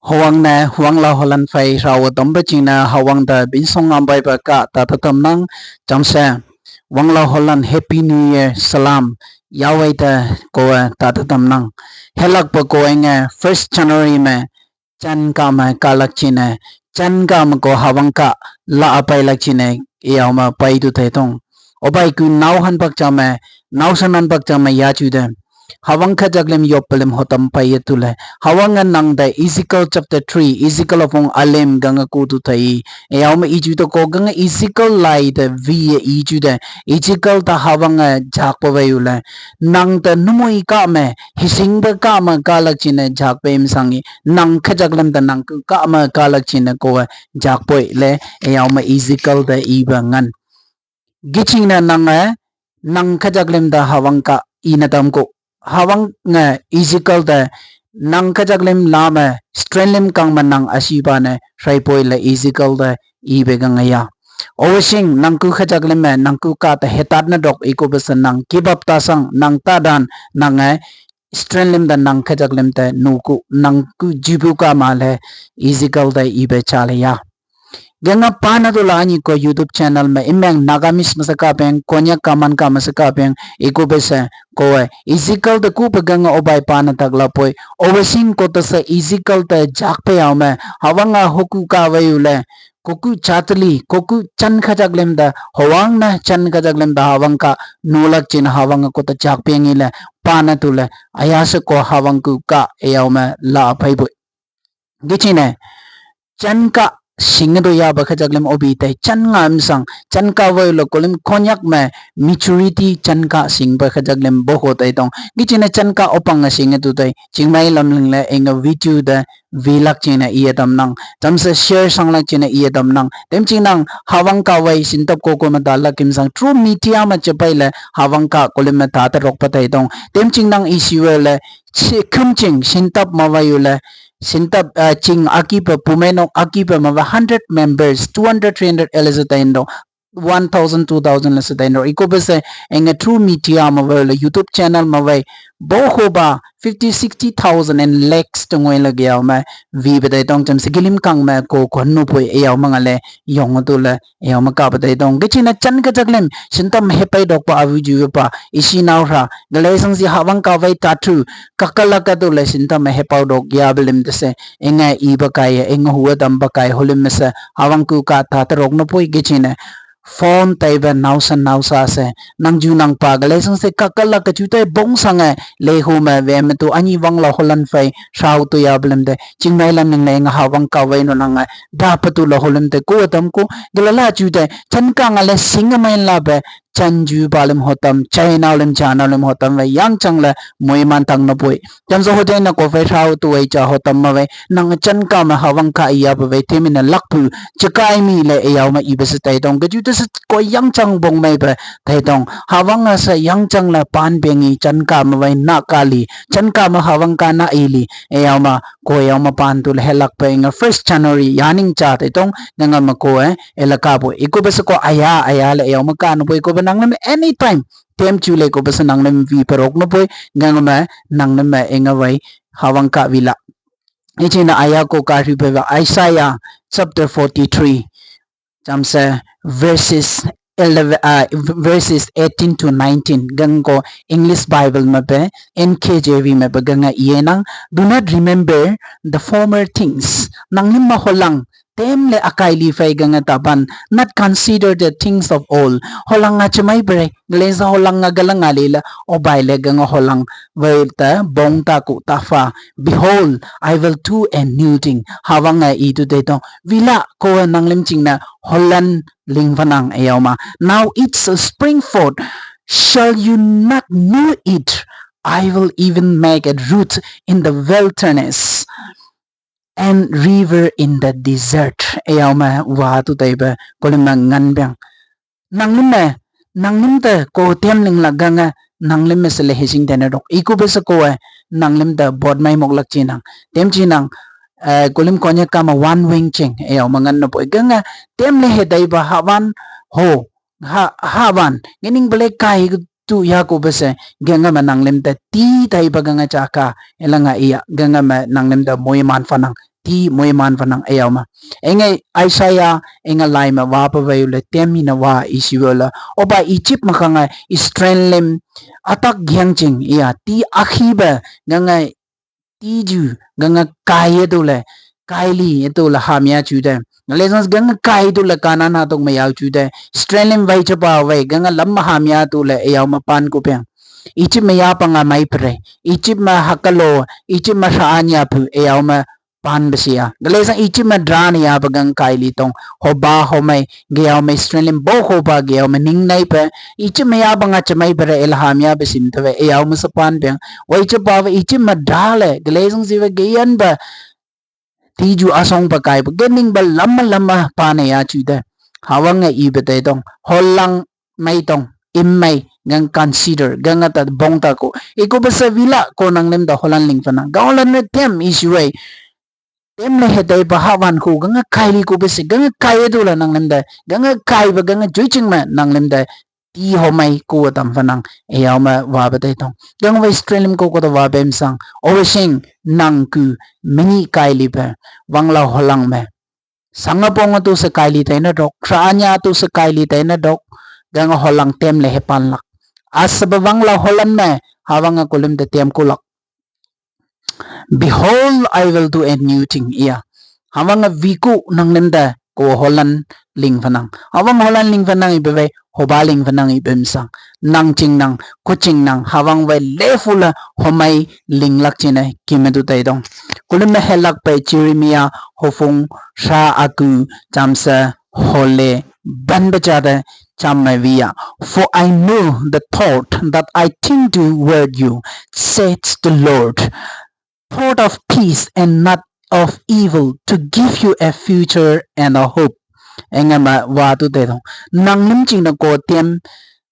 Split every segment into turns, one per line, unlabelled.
Hawang na huang la holan fai rawa tomba china hawang da binsong ambai ba ka ta tam nang jamsa wang la holan happy new year salam yawai da ko ta tam nang helak ba ko nga 1st January me chan ka ma kalak china chan ka ma ko hawang ka la apai lak china yaw ma pai tu thai tong obai ku naw han bak chama naw sanan bak chama ya chu da Hahwang Kah jaglem yopalem hotam payetule. Hahwang nang da Ezekiel chapter 3 Ezekiel opong alem ganga kutu thai. Eyawma iju to ko ganga Ezekiel lai da vi iju da Ezekiel ta hawang jakpa bayula. Nang da numoi ka me hising da ka ma kalak china jakpa im sangi. Nang Kah jaglem da nang ka ma kalak china ko jakpa le eyawma Ezekiel da iba ngan. Giching na nang Kah jaglem da Hahwang Kah inatam ko Hahwang nga Ezekiel da nang Kah jaglem lama strengthen kang manang asiba na raipoi la Ezekiel da ibe gangaya owasing nang ku Kah jaglem nang ku ka ta hetat na dok iko basan nang kibap ta sang nang tadan nang strengthen da nang Kah jaglem ta nuku nang ku jibu ka male Ezekiel da ibe chalaya Ganga pana to lani ko YouTube channel में इमें नागामिस मसका पें कोन्या कामन का मसका पें एको बेसे को is equal the कूप गंगा ओबाई पाना तगला पोई ओवसिंग को तसे इजिकल त जाक पे आओ में हवंगा होकु का वयुले कोकु चातली कोकु चन खजगलेम द हवांग ना चन खजगलेम द हवंग का नोलक चिन हवंग को त जाक पेंगिले पाना तुले अयास को हवंग कु का एओ में ला भाई बोई गिचिने चन का सिंह दो या बखा जगलम ओबी ते चन ngam sang चन का वो लो कोलम कोन्याक में maturity चन का सिंह बखा जगलम बहुत है तो गिचिने चन का ओपंग सिंह तो ते चिंगमाई लमलिंग ले एंग वीडियो द वीलक चिने इये तम नंग तम से शेयर संगलक चिने इये तम नंग तेम चिंग हवंग का वही सिंतप को मदाला किम संग ट्रू मीडिया में चपाई ले हवंग का कोलम में ताता रोक पता है तो तेम चिंग इश्यू ले खम चिंग सिंतप मवायु ले Sintap ching akipa pumeno akipa mava 100 members 200 300 elizataindo 1000 2000 elizataindo iko bese enga true media mava YouTube channel mava bohoba 50 60,000 and lakhs tongoi lagya ma vi badai tong cham sigilim kang ma ko khonnu poi eyaw mangale yong to la eyaw ma ka badai tong gichina chan ka jaglem sintam hepai dok pa avu ju pa isi naw ra galai sang si hawang ka vai ta thu kakala ka to la sintam hepau dok ya belim de se enga I ba kai enga huwa dam ba kai holim se hawang ku ka ta ta rok no poi gichina phone taiba nausa se nangju nang pa galai sang se kakala ka chu tai bong sang le hu ma ve me to ani wang la holan fai shau to ya blem de chingnai lam ning le nga hawang ka wai no nang da pa tu la holan te ko tam ko galala chu tai chan ka nga le sing mai la be chanju balim hotam china lim chana lim hotam ve yang chang la moi man tang no poi jam zo hote na ko fai shau tu wai cha hotam ma ve nang chan ka ma hawang ka ya ba ve themin lak pu chakai mi le yaw ma I bes tai dong ga ju te ko yang chang bong mai ba tai dong hawang sa yang chang la pan bengi chan ka ma vai na kali chan ka ma hawang ka na ili yaw ma ko yaw ma pan tu le helak pa nga 1st January yaning cha tai dong nga ma ko elaka bo iko bes ko aya le yaw ma ka no ko nang nam anytime tem chule ko bes nang nam vi parok no poi ngang ma nang nam enga vai hawang ka vila ichina aya ko ka ri ba Isaiah chapter 43 jamsa verses 18 to 19 gango English Bible ma pe NKJV ma ba ganga yenang do not remember the former things nang nimma holang tem le akai li fai ganga taban not consider the things of old holang nga chamai bre gleza holang nga galanga lela o baile ganga holang welta bong ta ku ta fa behold I will do a new thing hawanga I tu de to vila ko nanglim chingna holan lingvanang ayama now it's a spring forth shall you not know it I will even make a root in the wilderness and river in the desert ayama wa tu taiba kolim ngan byang nanglim ta ko tem ling laganga nanglim se le hijing tane dok iku bes ko nanglim ta bod mai mok lak chinang tem chinang kolim konya kama one wing ching ayama ngan no poi ganga tem le he dai ba hawan ho hawan gening bele kai tu ya ko bese ganga ma nanglim ta ti dai ba ganga chaka elanga iya ganga ma nanglim da moi man fanang ti moiman vanang ayama engai Isaiah enga laima wa pa vayula temina wa isiwala oba Egypt makanga Israelim atak gyangching ya ti akhiba nganga ti ju nganga kai to le kaili to la hamya chude ngalesans ganga kai to la kanan ha tok mayaw chude Israelim vai chapa vai ganga lam hamya to le ayaw mapan ko pyang Egypt maya pa nga may pre Egypt ma hakalo Egypt ma saanya pu ayaw ma pan besia galesang Egypt ma dran ya bagang kaili tong hoba homay gayaw may Israelim bo hoba gayaw maning nay pa Egypt maya pa nga chamay pre elhamya besim tawe ayaw ma sa pan pyang wai chapa Egypt ma dale galesang siwa gayan ba tiju asong pa kai ganing ba lama pana ya chuda hawang nga ibete tong holang may tong imay gang consider gang at bongta ko iko ba sa vila ko nang nemda holan ling panang gawalan na tem isuay tem na hetay pa hawan ko gang kaili ko ba si gang kaya dula nang nemda gang kai ba gang juiching ma nang nemda ti homay ko tam panang ayaw ma wabatay tong gang wa strelim ko to wabem sang oversing nang ku mini kaili pa wangla holang me sangapong to sa kaili tay na dok saanya to sa kaili tay na dok gang holang tem le hepan lak as babang la holan me hawang kulim de tem kulak behold I will do a new thing iya hawang viku nang nemda ko holan ling fanang hawang holan ling fanang ibebe hobaling fanang ibemsang nang ching nang kuching nang hawang we lefula homai ling lak chine kimedu tay dong kulim me helak pe chirimia hofung sha aku chamsa hole ban bachada chamavia for I know the thought that I think toward you says the Lord thought of peace and not of evil to give you a future and a hope engama wa tu te dong nang lim ching na ko tem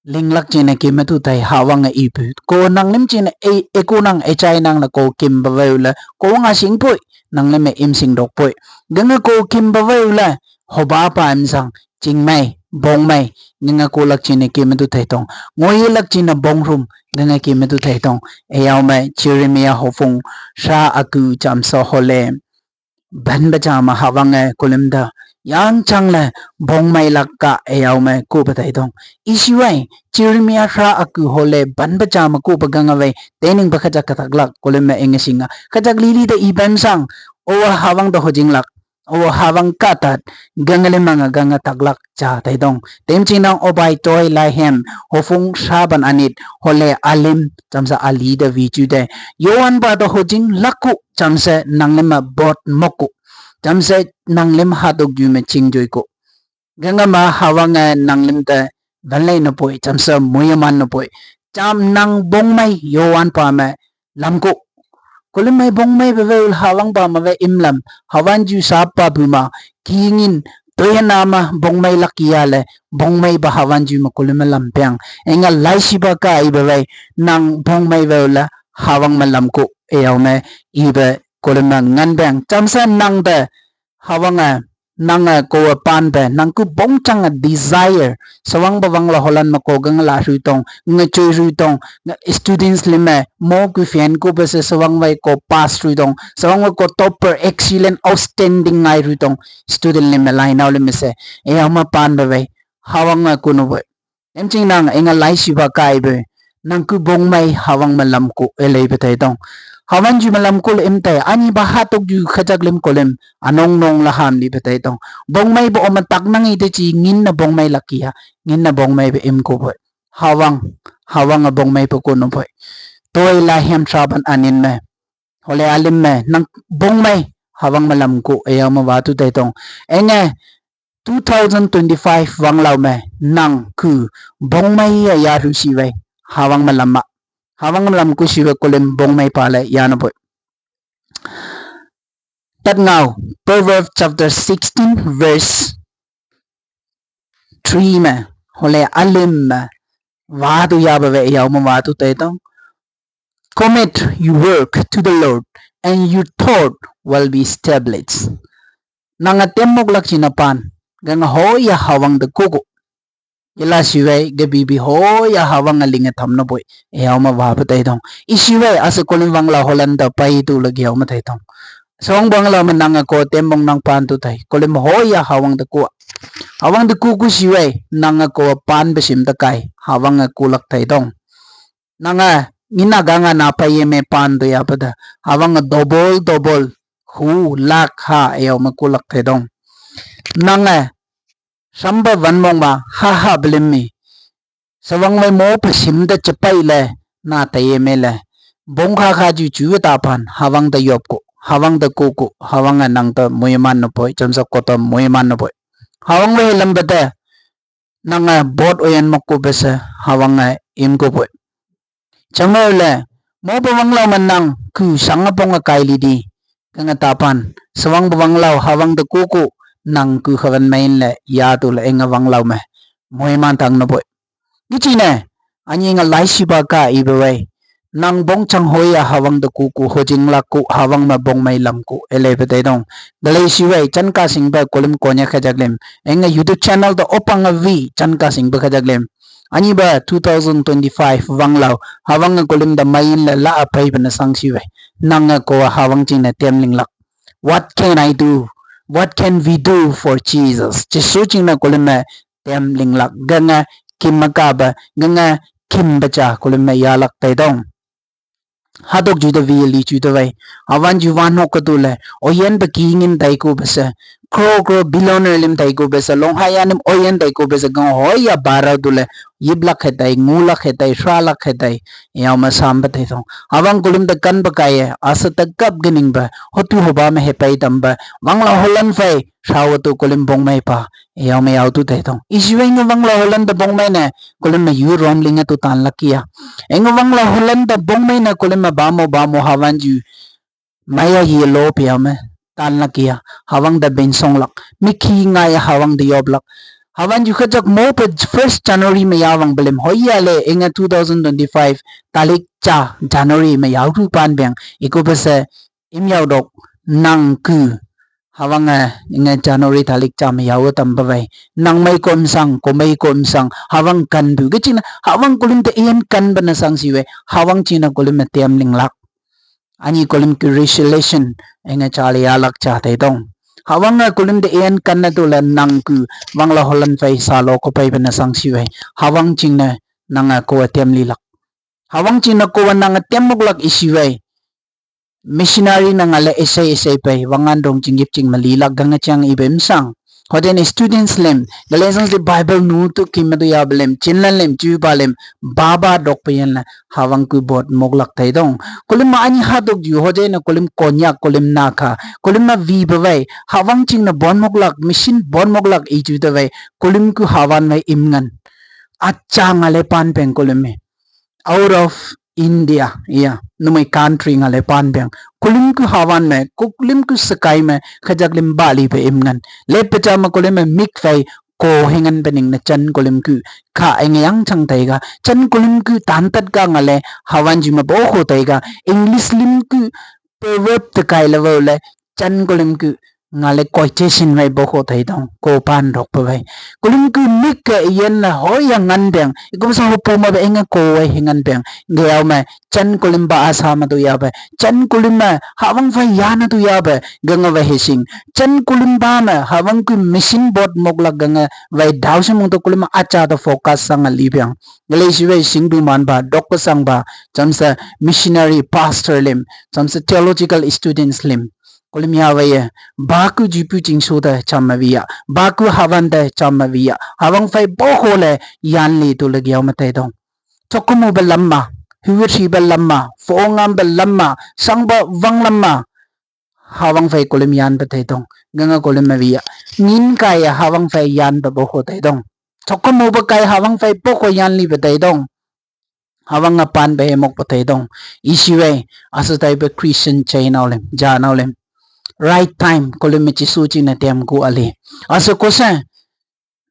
linglak ching na kim tu tai hawang a ipu ko nang lim ching na e ko nang e chai nang na ko kim ba la ko nga sing poi nang le me im sing dok poi ganga ko kim ba la hoba pa am sang ching mai bong mai nga ko lak ching na kim tu tai tong ngoi lak ching na bong rum nga kim tu tai tong e yaw mai chirimia hofung sha aku cham so hole ban ba chama hawang e kulimda yang changle bong mai lakka ayaw mai ko patai dong isiwai chirimia sha aku hole ban ba chama ko paganga wai tening ba khaja kataglak kulim me engesinga kajak lili de ibam sang o hawang da hojing lak o hawang katat gangale manga ganga taglak cha tai dong tem chinang obai toy lai hem hofung saban anit hole alim chamsa ali da vichu de yoan ba da hojing lakku chamse nanglema bot moku chamse nanglim hatok ju me chingjoy ko ganga ma hawang nanglim ta banlai no poi chamsa moyaman no poi cham nang bong mai yoan pa me lamko kulim mai bong mai be hawang pa ma ve imlam hawan ju sap pa buma kingin toyana ma bong mai lakia le bong mai ba hawan ju ma kulim lampyang enga laisi ba ka ibe nang bong mai ve la hawang ma lamko eyaw me ibe kulim ngan bang chamsa nang de hawanga nanga ko pan be nang ku bong chang desire sawang bawang la holan mako gang la ruitong nga chui ruitong students lime mo ku fian ko be sawang wai ko pass ruitong sawang ko topper excellent outstanding ngai ruitong student lime lai naw lime se e ama pan be hawanga kuno be emching nang enga lai siba kai be nang ku bong mai hawang malam ko elei be tai tong hawan ju malam kul imte ani bahatok ju khajak lim kolem anong nong laham li betai tong bong mai bo omatak nang ite chi ngin na bong mai lakia ngin na bong mai be im ko boy hawang a bong mai po ko no boy toy la hem traban anin me hole alim me nang bong mai hawang malam ko ayaw mawatu tai tong enge 2025 wang lau me nang ku bong mai ya ru si wei hawang malam ko siwe kolem bong mai pala yana boy that now Proverbs chapter 16 verse 3 me hole alim me wadu ya ba we yaw ma wadu tai tong commit your work to the Lord and your thought will be established nanga temok lak sinapan gang hoya hawang de kogo ila siwai gabi hoya hawang alinga thamna boy yaw ma wa pa tai tong isiwai as kolin wang la holanda pai tu lagi yaw ma tai tong song bangla manang ko tembong nang pan tu tai kolim hoya hawang de ku hawang de ku siwe nang ko pan besim ta kai hawang ku lak tai dong nanga ngina ganga na pa yeme pan do ya pada hawang double hu lak ha yo ma ku lak tai dong nanga samba van mong ma ha blimmi sawang mai mo pasim da chapai le na ta yeme le bong kha ju chu ta pan hawang da yop ko hawang da ku hawang nang ta moyman no poi chamsa ko ta moyman no poi hawang le lambata nanga bot oyan makko besa hawang im ko poi chamole mo bawang law manang ku sanga ponga kaili di kanga tapan sawang bawang law hawang da ku nang ku khawan main le ya tu le enga wang law me moyman tang no poi gichi ne anyi nga lai shiba ka ibe nang bong chang hoya hawang da ku hojing la ku hawang ma bong mai lam ku ele bete dong dalai shiwe chan ka sing ba kolim konya khajaglem enga youtube channel da opang vi chan ka sing ba khajaglem ani ba 2025 wanglaw hawang kolim da main la apai bana sang shiwe nang ko hawang ching na temling lak what can I do what can we do for Jesus chisu ching na kolim na temling lak ganga kimaka ba ganga kimbacha kolim na yalak tai dong hadok ju da vi li ju da vai awan ju wan no ko tu le oyen ba kingin dai ko besa kro billionaire lim dai ko besa long hayanim oyen dai ko besa gong hoya bara du le yiblak khatai ngulak khatai shralak khatai yaw ma sam ba thai thong awang kulim da kan ba kai asa ta kap gining ba hotu hoba me he pai tam ba wangla holan fai shawatu kulim bong mai pa yaw me yaw tu thai thong isweng wangla holan da bong mai ne kulim me yu rom linga tu tan lakia eng wangla holan da bong mai na kulim ma bamo hawan ju maya ye lo pia me tan lakia hawang da ben song lak mikhi nga ya hawang da yob lak hawan ju khajak mo pa 1st January me yawang belem hoya le enga 2025 talik cha January me yaw tu pan beng iko bese im yaw dok nang ku hawang enga January talik cha me yaw tam ba vai nang mai kom sang ko mai kom sang hawang kan bu ge china hawang kulim te ien kan bana sang siwe hawang china kulim me tem ling lak ani kulim ki resolution enga chali alak cha te dong hawang kulim de en kan na tu la nang ku wangla holan fai salo ko pai bana sang siwe hawang ching na nanga ko tem li lak hawang ching na ko nanga tem mok lak isiwe missionary nanga le essay pai wangan dong chingip ching malilak ganga chang ibem sang hoden students lem galatians the bible nu tu kimadu ya blem chinlan lem chu balem baba dok payan la hawang ku bot moglak tai dong kolim ma ani hadok ju hoden kolim konya kolim nakha kolim ma vi bawai hawang ching na bon moglak mission bon moglak i chu dawai kolim ku hawan mai imngan acha ngale pan peng kolim me out of India yeah numai country ngale pan beng kulim ku hawan me kulim ku sakai me khajak lim bali pe imngan le pecha ma kulim me mik fai ko hengan bening na chan kulim ku kha engyang chang tai ga chan kulim ku tan tat ga ngale hawan ji ma bo ho tai ga english lim ku proverb te kai level le chan kulim ku ngale koi chesin mai bo ho tai dong ko pan dok pe vai kulim ku mik ke yen na ho yang ngan beng ikum sa ho pu ma be enga ko wai hengan beng ngeaw ma chan kulim ba asa ma tu ya ba chan kulim ma hawang fa ya na tu ya ba ganga wa hesing chan kulim ba ma hawang ku machine bot mogla ganga wai daw se mong to kulim acha da focus sang ali beng gale shi wai sing du man ba dok sang ba chamsa missionary pastor lim chamsa theological students lim kulim ya wai baku jipu ching so da chamavia baku hawan da chamavia hawang fai bo ho le yan li tu le gyaw ma tai dong chokumu ba lamma hiwiri ba lamma fongam ba lamma sangba wang lamma hawang fai kulim yan ba tai dong ganga kulim ma via nin kai hawang fai yan ba bo ho tai dong chokumu ba kai hawang fai bo ko yan li ba tai dong hawang pan ba emok ba tai dong isiwe asu tai ba Christian chain awlem ja nawlem right time kulim chi su chi na tem ku ali asu ko sa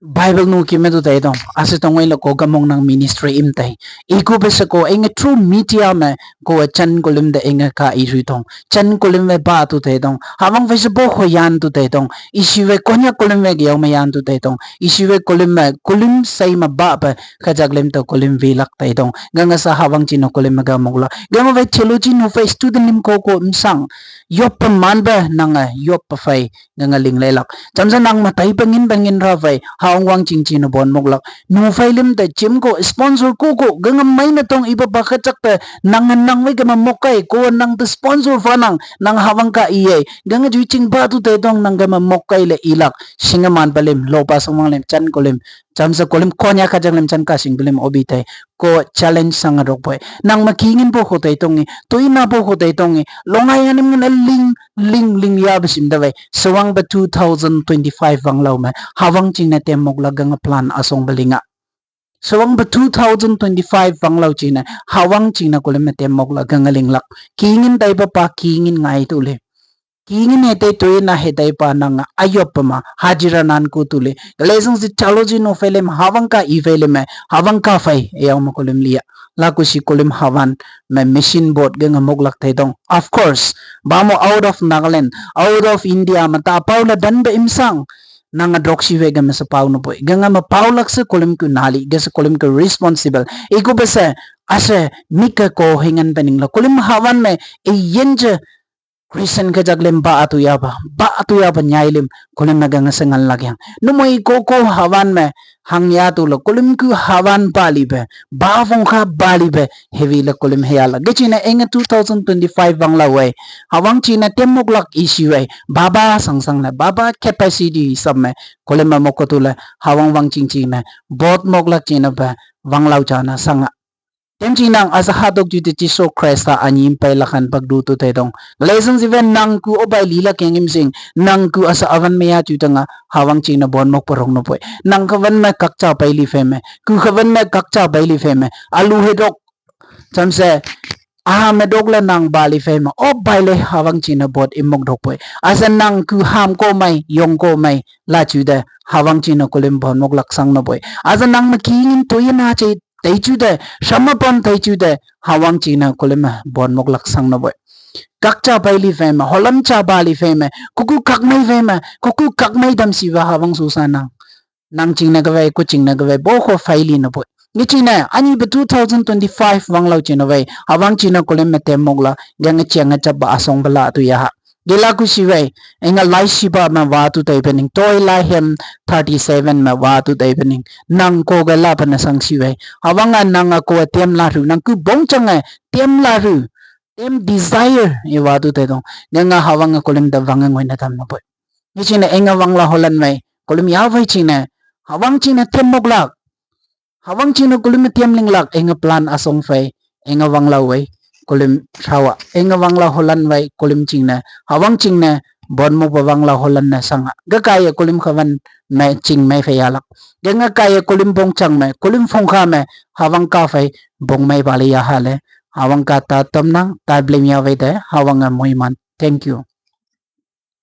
Bible nu ki medu tai dong ase tongoi la ko gamong nang ministry im tai iku besa ko enga true media me ko chan kolim de enga ka i ri tong chan kolim me ba tu tai dong hawang ve se bo ho yan tu tai dong isi ve konya kolim me gyao me yan tu tai dong isi ve kolim me kolim sai ma ba pa khajak lem to kolim ve lak tai dong ganga sa hawang chino kolim me ga mogla ganga ve theology nu fe student lim ko msang yop pa man ba nanga yop pa fai ganga ling le lak chamsa nang ma tai bangin ra vai hawang ching chin bon moglak nu failim te chim ko sponsor ko ganga mai na tong iba ba khachak te nang we gama mokai ko nang te sponsor fa nang hawang ka iye ganga ju ching ba tu te tong nang gama mokai le ilak singaman balim lopa songwang lem chan kolim chamsa kolim konya khajang lem chan ka sing balim obi tai ko challenge sang rok boy nang makingin po ko tai tong toina po ko tai tong longai anim na ling ya bisim da vai sawang ba 2025 wang law ma hawang ching na temok lagang plan asong balinga sawang ba 2025 wang law china hawang ching na kulim na temok lagang linglak kingin dai pa kingin ngai tule kingin hete toy na hetai pa nang ayopama hajira nan ko tule lesung si chaloji no felem hawang ka I felem hawang ka fai yaw makulim liya laku si kulim hawan me machine boat ganga moglak tai dong of course bamo out of Nagaland out of India mata paula dan ba imsang nanga droxi vega me sa pau no boy ganga ma paulak sa kulim ku nali gas kulim ku responsible iko basa ase mika ko hingan pening la kulim hawan me e yenje Christian ka jaglem ba atu ya ba nyailim kulim nagang sengal lagyang numoy koko hawan me hang ya tu lo kulim ku hawan bali be ba fong kha bali be heavy la kulim heyala gechina enga 2025 bang la we hawang china temok lak issue we baba sangsang la baba capacity sab me kulim ma mokotula hawang wang ching ching me bot mok lak china ba wang lau chana sanga Temchinang asa hatok juti chiso Kresta anyim pay lakan pagduto taytong. Lesson even nang ku obay lila kengim sing nang ku asa avan maya juta nga hawang ching na bon mok parong no poy. Nang kavan me kakcha pay li feme. Ku kavan me kakcha pay li feme. Alu hedok chamse me dogla nang bali feme. O baile hawang ching na bot imok dok poy. Asa nang ku ham ko may yong ko may la juda hawang ching na kulim bon mok laksang no poy. Asa nang makingin toyin na chay taichude shamapon taichude hawang china kulema bon mok laksang na boy kakcha baili fema holam cha bali fema kuku kakmai dam siwa hawang susana nang chingna gawai ku chingna gawai bo kho faili na boy ni china ani be 2025 wang lau china wai hawang china kulema temokla gang chianga cha ba asong bala tu ya gela ku siwai enga lai siba ma wa tu tai bening toy la hem 37 ma wa tu tai bening nang ko ga la pan sang siwai hawanga nang ko tem la ru nang ku bong changa tem la ru tem desire e wa tu tai dong nga hawanga kolim da wanga ngoi na tam na boy ni china enga wang la holan mai kolim ya vai china hawang china tem mok lak hawang china kolim tem ling lak enga plan asong fai enga wang la wai kolim trawa enga wang la holan wai kolim chingna hawang chingna bon mo bawang la holan na sanga ga kaya kolim khawan mai ching mai fe yalak ga nga kaya kolim bong chang mai kolim phong kha mai hawang ka fai bong mai bali ya hale hawang ka ta tam na ta blem ya ve de hawang moi man thank you